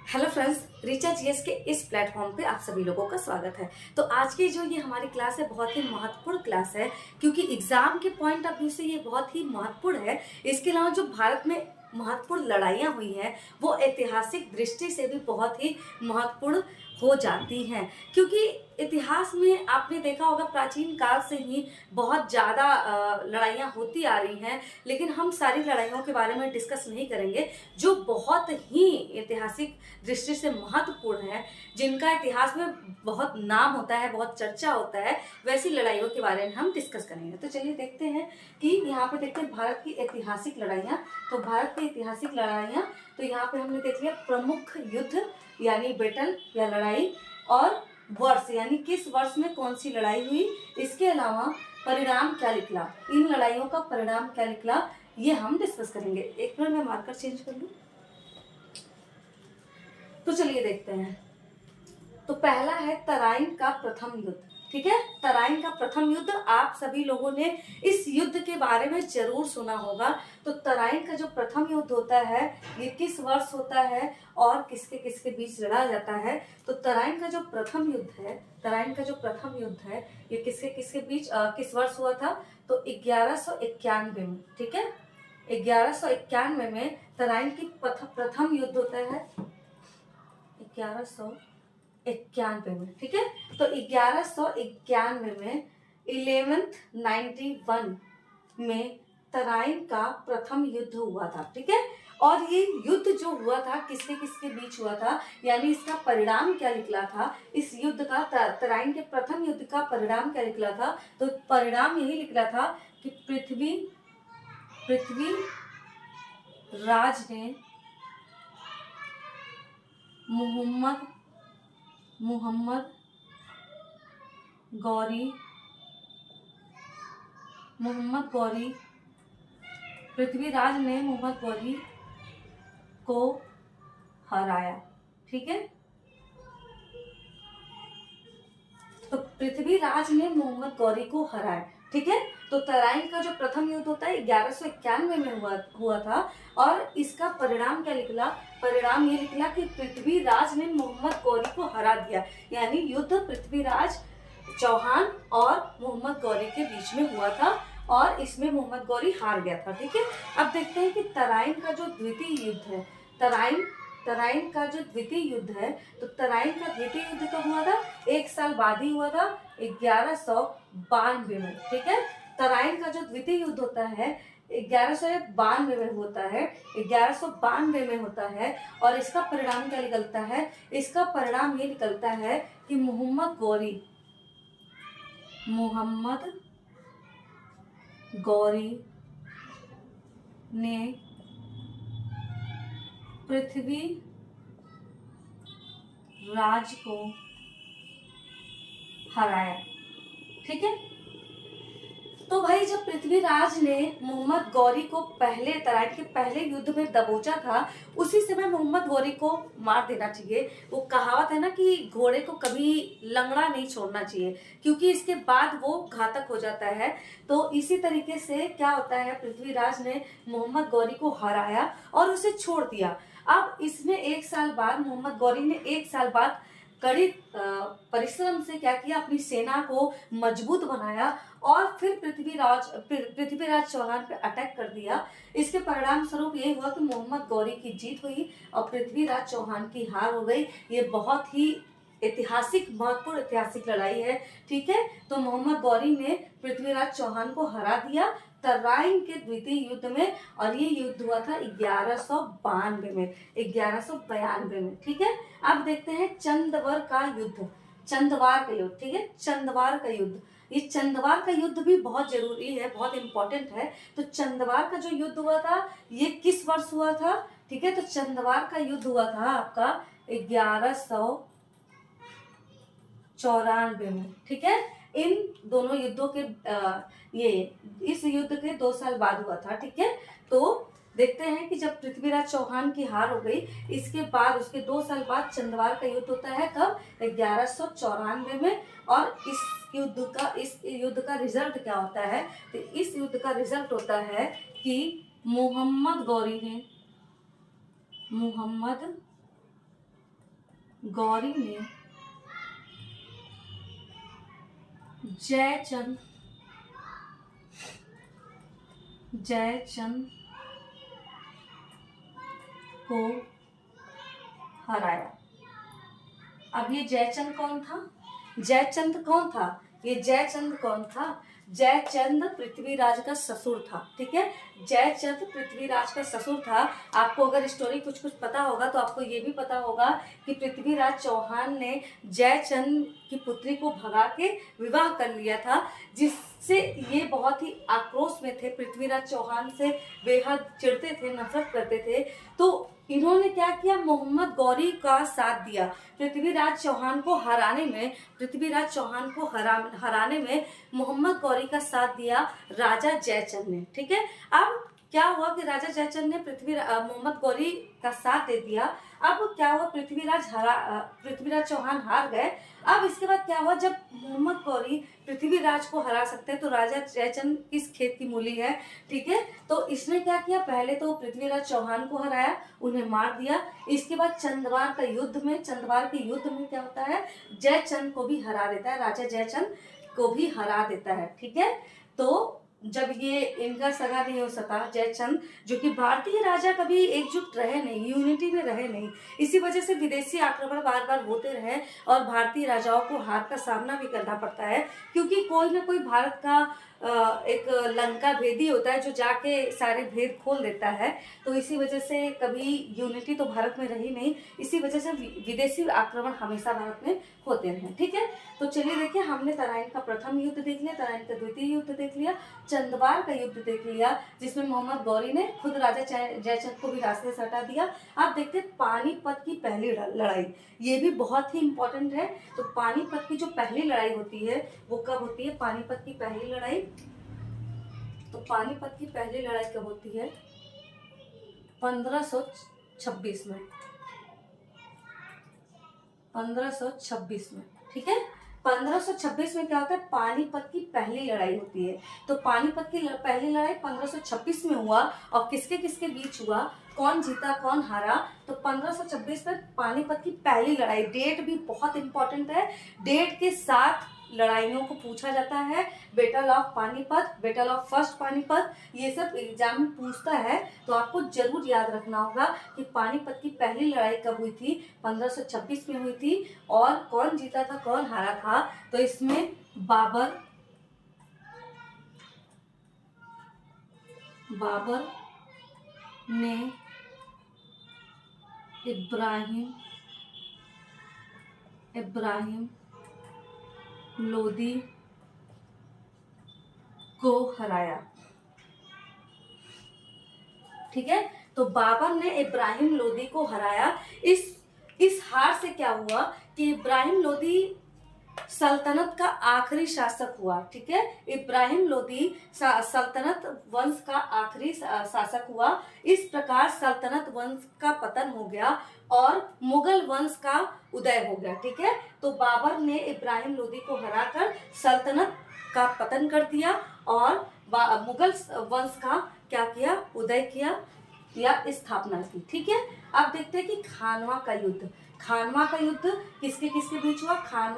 Hello friends, Richa GS के इस platform पे आप सभी लोगों का स्वागत है। तो आज की जो ये हमारी क्लास है बहुत ही महत्वपूर्ण क्लास है, क्योंकि एग्जाम के पॉइंट ऑफ व्यू से ये बहुत ही महत्वपूर्ण है। इसके अलावा जो भारत में महत्वपूर्ण लड़ाइयाँ हुई हैं वो ऐतिहासिक दृष्टि से भी बहुत ही महत्वपूर्ण हो जाती हैं, क्योंकि इतिहास में आपने देखा होगा प्राचीन काल से ही बहुत ज़्यादा लड़ाइयाँ होती आ रही हैं। लेकिन हम सारी लड़ाइयों के बारे में डिस्कस नहीं करेंगे जो बहुत ही ऐतिहासिक दृष्टि से महत्वपूर्ण है, जिनका इतिहास में बहुत नाम होता है, बहुत चर्चा होता है, वैसी लड़ाइयों के बारे में हम डिस्कस करेंगे। तो चलिए देखते हैं कि यहाँ पे देखते हैं भारत की ऐतिहासिक लड़ाइयाँ। तो भारत की ऐतिहासिक लड़ाइयाँ, तो यहाँ पे हमने देख लिया प्रमुख युद्ध यानी बैटल या लड़ाई, और वर्ष यानी किस वर्ष में कौन सी लड़ाई हुई। इसके अलावा परिणाम क्या निकला, इन लड़ाइयों का परिणाम क्या निकला, ये हम डिस्कस करेंगे। एक मिनट में मार्कर चेंज कर लूं। तो चलिए देखते हैं। तो पहला है तराइन का प्रथम युद्ध। ठीक है, तराइन का प्रथम युद्ध, आप सभी लोगों ने इस युद्ध के बारे में जरूर सुना होगा। तो तराइन का जो प्रथम युद्ध होता है ये किस वर्ष होता है और किसके किसके बीच लड़ा जाता है। तो तराइन का जो प्रथम युद्ध है, तराइन का जो प्रथम युद्ध है ये किसके किसके बीच किस वर्ष हुआ था। तो 1191 में। ठीक है, 1191 में तराइन की प्रथम युद्ध होता है 1191 में। ठीक है, तो 1191 में 1191 में तराइन का प्रथम युद्ध हुआ था। ठीक है, और ये युद्ध जो हुआ था किसके किसके बीच हुआ था, यानी इसका परिणाम क्या निकला था इस युद्ध का, तराइन के प्रथम युद्ध का परिणाम क्या निकला था। तो परिणाम यही निकला था कि पृथ्वी राज ने मोहम्मद गौरी पृथ्वीराज ने मोहम्मद गौरी को हराया। ठीक है, तो पृथ्वीराज ने मोहम्मद गौरी को हराया। ठीक है, तो तराइन का जो प्रथम युद्ध होता है 1191 में हुआ था, और इसका परिणाम क्या निकला। परिणाम ये निकला कि पृथ्वीराज ने मोहम्मद गौरी को हरा दिया, यानी युद्ध पृथ्वीराज चौहान और मोहम्मद गौरी के बीच में हुआ था, और इसमें मोहम्मद गौरी हार गया था। ठीक है, अब देखते हैं कि तराइन का जो द्वितीय युद्ध है, तराइन का जो द्वितीय युद्ध है, तो तराइन का द्वितीय युद्ध कब हुआ था, एक साल बाद ही हुआ था 1192 में। ठीक है, तराइन का जो द्वितीय युद्ध होता है 1192 में होता है, 1192 में होता है, और इसका परिणाम क्या निकलता है। इसका परिणाम ये निकलता है कि मोहम्मद गौरी ने पृथ्वी राज को हराया। ठीक है, तो भाई जब पृथ्वीराज ने मोहम्मद गौरी को पहले तराइन के पहले युद्ध में दबोचा था, उसी समय मोहम्मद गौरी को मार देना चाहिए। वो कहावत है ना कि घोड़े को कभी लंगड़ा नहीं छोड़ना चाहिए, क्योंकि इसके बाद वो घातक हो जाता है। तो इसी तरीके से क्या होता है, पृथ्वीराज ने मोहम्मद गौरी को हराया और उसे छोड़ दिया। अब इसमें एक साल बाद मोहम्मद गौरी ने एक साल बाद कड़ी परिश्रम से क्या किया, अपनी सेना को मजबूत बनाया और फिर पृथ्वीराज चौहान पे अटैक कर दिया। इसके परिणाम स्वरूप ये हुआ कि मोहम्मद गौरी की जीत हुई और पृथ्वीराज चौहान की हार हो गई। ये बहुत ही महत्वपूर्ण ऐतिहासिक लड़ाई है। ठीक है, तो मोहम्मद गौरी ने पृथ्वीराज चौहान को हरा दिया तराइन के द्वितीय युद्ध में, और ये युद्ध हुआ था 1192 में। ठीक है, अब देखते हैं चंदवार का युद्ध। ठीक है, चंदवार का युद्ध, ये चंदवार का युद्ध भी बहुत जरूरी है, बहुत इंपॉर्टेंट है। तो चंदवार का जो युद्ध हुआ था ये किस वर्ष हुआ था। ठीक है, तो चंदवार का युद्ध हुआ था आपका 1194 में। ठीक है, इन दोनों युद्धों के इस युद्ध के 2 साल बाद हुआ था। ठीक है, तो देखते हैं कि जब पृथ्वीराज चौहान की हार हो गई, इसके बाद उसके 2 साल बाद चंदवार का युद्ध होता है कब, 1194 में। और इस युद्ध का रिजल्ट क्या होता है, तो इस युद्ध का रिजल्ट होता है कि मोहम्मद गौरी ने जयचंद को हराया। अब ये जयचंद कौन था? जयचंद कौन था? ये जयचंद कौन था? जयचंद पृथ्वीराज का ससुर था। ठीक है, जयचंद पृथ्वीराज का ससुर था। आपको अगर स्टोरी कुछ कुछ पता होगा तो आपको ये भी पता होगा कि पृथ्वीराज चौहान ने जयचंद की पुत्री को भगा के विवाह कर लिया था, जिससे ये बहुत ही आक्रोश में थे, पृथ्वीराज चौहान से बेहद चिढ़ते थे, नफरत करते थे। तो इन्होंने क्या किया? मोहम्मद गौरी का साथ दिया पृथ्वीराज चौहान को हराने में। पृथ्वीराज चौहान को हराने में मोहम्मद गौरी का साथ दिया राजा जयचंद ने। ठीक है, अब क्या हुआ कि राजा जयचंद ने मोहम्मद गौरी का साथ दे दिया। अब क्या हुआ? पृथ्वीराज चौहान हार गए। अब इसके बाद क्या हुआ? जब मोहम्मद गौरी पृथ्वीराज को हरा सकते हैं तो राजा जयचंद किस खेत की मूली है। ठीक है, तो इसने क्या किया? पहले तो पृथ्वीराज चौहान को हराया, उन्हें मार दिया। इसके बाद चंदवार के युद्ध में क्या होता है? जयचंद को भी हरा देता है, राजा जयचंद को भी हरा देता है। ठीक है, तो जब ये इनका सगा नहीं हो सका, जयचंद जो कि भारतीय राजा कभी एकजुट रहे नहीं, यूनिटी में रहे नहीं, इसी वजह से विदेशी आक्रमण बार बार होते रहे और भारतीय राजाओं को हार का सामना भी करना पड़ता है, क्योंकि कोई ना कोई भारत का एक लंका भेदी होता है जो जाके सारे भेद खोल देता है। तो इसी वजह से कभी यूनिटी तो भारत में रही नहीं, इसी वजह से विदेशी आक्रमण हमेशा भारत में होते रहे। ठीक है, तो चलिए देखिए, हमने तराइन का प्रथम युद्ध देख लिया, तराइन का द्वितीय युद्ध देख लिया, चंदवार का युद्ध देख लिया जिसमें मोहम्मद गौरी ने खुद राजा जयचंद को भी रास्ते से हटा दिया। आप देखते हैं पानीपत की पहली लड़ाई, ये भी बहुत ही इंपॉर्टेंट है। तो पानीपत की जो पहली लड़ाई होती है वो कब होती है? पानीपत की पहली लड़ाई, तो पानीपत की पहली लड़ाई कब होती है? 1526 में, 1526 में। ठीक है, 1526 में क्या होता है? पानीपत की पहली लड़ाई होती है। तो पानीपत की पहली लड़ाई 1526 में हुआ और किसके किसके बीच हुआ? कौन जीता कौन हारा? तो 1526 में पानीपत की पहली लड़ाई। डेट भी बहुत इंपॉर्टेंट है, डेट के साथ लड़ाइयों को पूछा जाता है। Battle of Panipat, battle of first Panipat, ये सब एग्जाम में पूछता है, तो आपको जरूर याद रखना होगा कि पानीपत की पहली लड़ाई कब हुई थी? 1526 में हुई थी। और कौन जीता था कौन हारा था? तो इसमें बाबर ने इब्राहिम लोदी को हराया। ठीक है, तो बाबर ने इब्राहिम लोदी को हराया। इस हार से क्या हुआ कि इब्राहिम लोदी सल्तनत का आखिरी शासक हुआ। ठीक है, इब्राहिम लोदी सल्तनत वंश का आखिरी शासक हुआ। इस प्रकार सल्तनत वंश का पतन हो गया और मुगल वंश का उदय हो गया। ठीक है, तो बाबर ने इब्राहिम लोदी को हराकर सल्तनत का पतन कर दिया और मुगल वंश का क्या किया? उदय किया या स्थापना की। ठीक है, अब देखते हैं कि खानवा का युद्ध किसके किसके बीच हुआ? खानवा